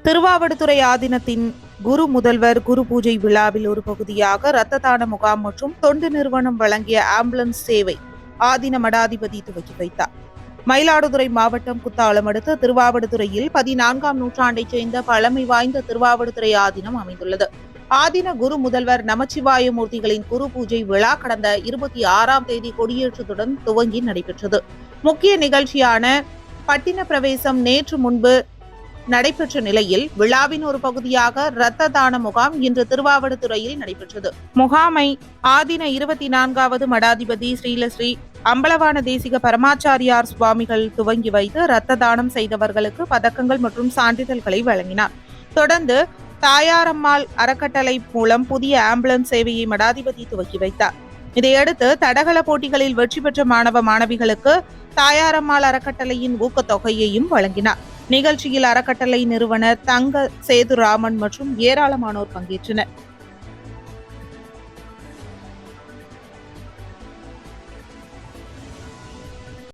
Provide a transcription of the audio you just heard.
திருவாவடுதுறை ஆதீனத்தின் குரு முதல்வர் குரு பூஜை விழாவில் ஒரு பகுதியாக இரத்த தான முகாம் மற்றும் தொண்டு நிறுவனம் வழங்கிய ஆம்புலன்ஸ் சேவை ஆதீன மடாதிபதி துவக்கி வைத்தார். மயிலாடுதுறை மாவட்டம் குத்தாலம் அடுத்த திருவாவடுதுறையில் 14ஆம் நூற்றாண்டைச் சேர்ந்த பழமை வாய்ந்த திருவாவடுதுறை ஆதீனம் அமைந்துள்ளது. ஆதீன குரு முதல்வர் நமச்சிவாய மூர்த்திகளின் குரு பூஜை விழா கடந்த 26ஆம் தேதி கொடியேற்றத்துடன் துவங்கி நடைபெற்றது. முக்கிய நிகழ்ச்சியான பட்டின பிரவேசம் நேற்று முன்பு நடைபெற்ற நிலையில் விழாவின் ஒரு பகுதியாக இரத்த தான முகாம் இன்று திருவாவடுதுறையில் நடைபெற்றது. முகாமை ஆதீன 24வது மடாதிபதி ஸ்ரீலஸ்ரீ அம்பலவான தேசிக பரமாச்சாரியார் சுவாமிகள் துவங்கி வைத்து இரத்த தானம் செய்தவர்களுக்கு பதக்கங்கள் மற்றும் சான்றிதழ்களை வழங்கினார். தொடர்ந்து தாயாரம்மாள் அறக்கட்டளை மூலம் புதிய ஆம்புலன்ஸ் சேவையை மடாதிபதி துவக்கி வைத்தார். இதையடுத்து தடகள போட்டிகளில் வெற்றி பெற்ற மாணவ மாணவிகளுக்கு தாயாரம்மாள் அறக்கட்டளையின் ஊக்கத்தொகையையும் வழங்கினார். நிகழ்ச்சியில் அறக்கட்டளை நிறுவனர் தங்க சேதுராமன் மற்றும் ஏராளமானோர் பங்கேற்றனர்.